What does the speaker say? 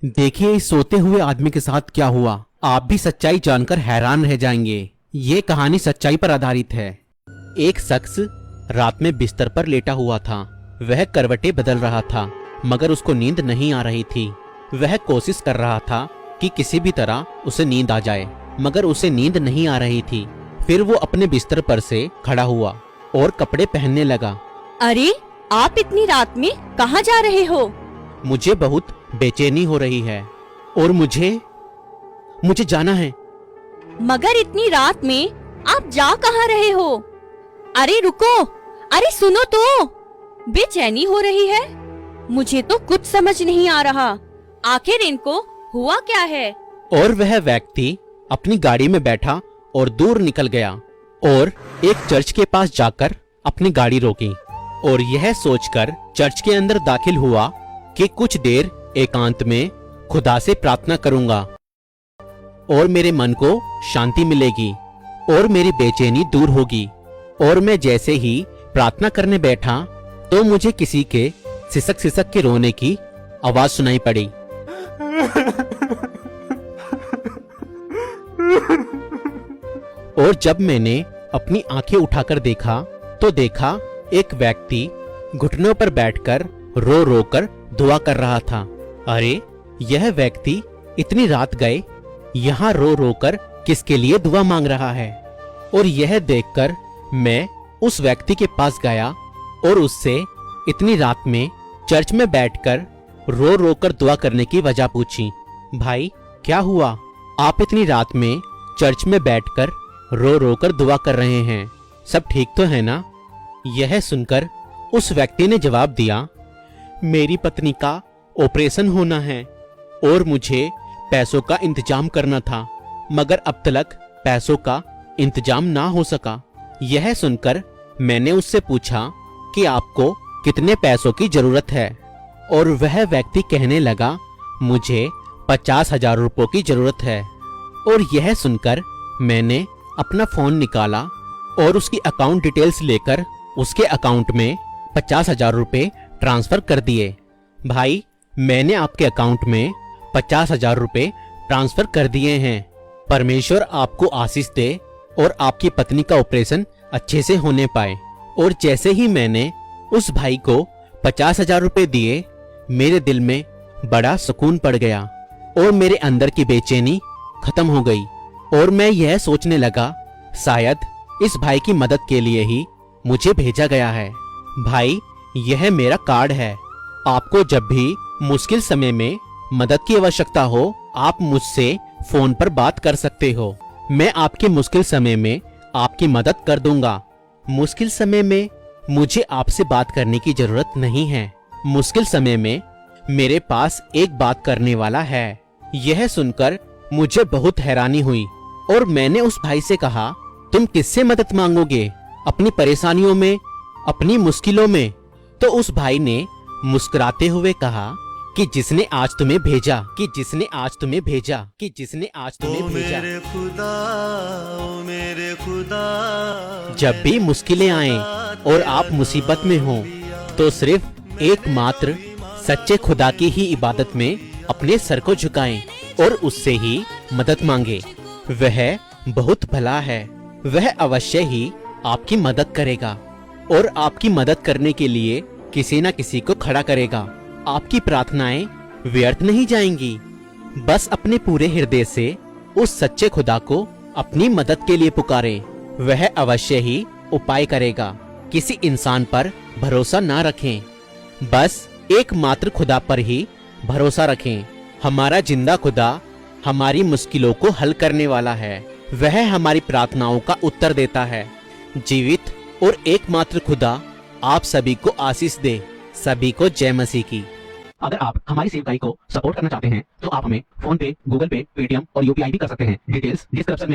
देखिए इस सोते हुए आदमी के साथ क्या हुआ। आप भी सच्चाई जानकर हैरान रह जाएंगे। ये कहानी सच्चाई पर आधारित है। एक शख्स रात में बिस्तर पर लेटा हुआ था। वह करवटें बदल रहा था, मगर उसको नींद नहीं आ रही थी। वह कोशिश कर रहा था कि किसी भी तरह उसे नींद आ जाए, मगर उसे नींद नहीं आ रही थी। फिर वो अपने बिस्तर पर से खड़ा हुआ और कपड़े पहनने लगा। अरे, आप इतनी रात में कहाँ जा रहे हो? मुझे बहुत बेचैनी हो रही है और मुझे जाना है। मगर इतनी रात में आप जा कहाँ रहे हो? अरे रुको, अरे सुनो तो, बेचैनी हो रही है। मुझे तो कुछ समझ नहीं आ रहा। आखिर इनको हुआ क्या है? और वह व्यक्ति अपनी गाड़ी में बैठा और दूर निकल गया और एक चर्च के पास जाकर अपनी गाड़ी रोकी और यह सोचकर चर्च के अंदर दाखिल हुआ कि कुछ देर एकांत में खुदा से प्रार्थना करूंगा और मेरे मन को शांति मिलेगी और मेरी बेचैनी दूर होगी। और मैं जैसे ही प्रार्थना करने बैठा तो मुझे किसी के सिसक सिसक के रोने की आवाज सुनाई पड़ी। और जब मैंने अपनी आंखें उठाकर देखा तो देखा एक व्यक्ति घुटनों पर बैठकर रो रो कर दुआ कर रहा था। अरे, यह व्यक्ति इतनी रात गए यहाँ रो रो कर किसके लिए दुआ मांग रहा है? और यह देखकर मैं उस व्यक्ति के पास गया और उससे इतनी रात में चर्च में बैठकर रो रो कर दुआ करने की वजह पूछी। भाई, क्या हुआ? आप इतनी रात में चर्च में बैठकर रो रो कर दुआ कर रहे हैं, सब ठीक तो है ना? यह सुनकर उस व्यक्ति ने जवाब दिया, मेरी पत्नी का ऑपरेशन होना है और मुझे पैसों का इंतजाम करना था, मगर अब तक पैसों का इंतजाम ना हो सका। यह सुनकर मैंने उससे पूछा कि आपको कितने पैसों की जरूरत है? और वह व्यक्ति कहने लगा, मुझे 50,000 रुपयों की जरूरत है। और यह सुनकर मैंने अपना फोन निकाला और उसकी अकाउंट डिटेल्स लेकर उसके अकाउंट में 50,000 रुपये ट्रांसफर कर दिए। भाई, मैंने आपके अकाउंट में 50,000 रुपये ट्रांसफर कर दिए हैं। परमेश्वर आपको आशीष दे और आपकी पत्नी का ऑपरेशन अच्छे से होने पाए। और जैसे ही मैंने उस भाई को 50,000 रुपये दिए, मेरे दिल में बड़ा सुकून पड़ गया और मेरे अंदर की बेचैनी खत्म हो गई। और मैं यह सोचने लगा, शायद इस भाई की मदद के लिए ही मुझे भेजा गया है। भाई, यह मेरा कार्ड है। आपको जब भी मुश्किल समय में मदद की आवश्यकता हो, आप मुझसे फोन पर बात कर सकते हो। मैं आपके मुश्किल समय में आपकी मदद कर दूंगा। मुश्किल समय में मुझे आपसे बात करने की जरूरत नहीं है। मुश्किल समय में मेरे पास एक बात करने वाला है। यह सुनकर मुझे बहुत हैरानी हुई और मैंने उस भाई से कहा, तुम किससे मदद मांगोगे? अपनी परेशानियों में, अपनी मुश्किलों में? तो उस भाई ने मुस्कुराते हुए कहा कि जिसने आज तुम्हें भेजा, कि जिसने आज तुम्हें भेजा, कि जिसने आज तुम्हें भेजा। ओ मेरे खुदा, जब भी मुश्किलें आएं और आप मुसीबत में हो तो सिर्फ एकमात्र सच्चे खुदा की ही इबादत में अपने सर को झुकाएं और उससे ही मदद मांगे। वह बहुत भला है, वह अवश्य ही आपकी मदद करेगा और आपकी मदद करने के लिए किसी न किसी को खड़ा करेगा। आपकी प्रार्थनाएं व्यर्थ नहीं जाएंगी। बस अपने पूरे हृदय से उस सच्चे खुदा को अपनी मदद के लिए पुकारें, वह अवश्य ही उपाय करेगा। किसी इंसान पर भरोसा ना रखें, बस एकमात्र खुदा पर ही भरोसा रखें। हमारा जिंदा खुदा हमारी मुश्किलों को हल करने वाला है। वह हमारी प्रार्थनाओं का उत्तर देता है। जीवित और एकमात्र खुदा आप सभी को आशीष दे। सभी को जय मसीह की। अगर आप हमारी सेवकाई को सपोर्ट करना चाहते हैं तो आप हमें फोन पे, गूगल पे, पेटीएम और यूपीआई भी कर सकते हैं। डिटेल्स डिस्क्रिप्शन में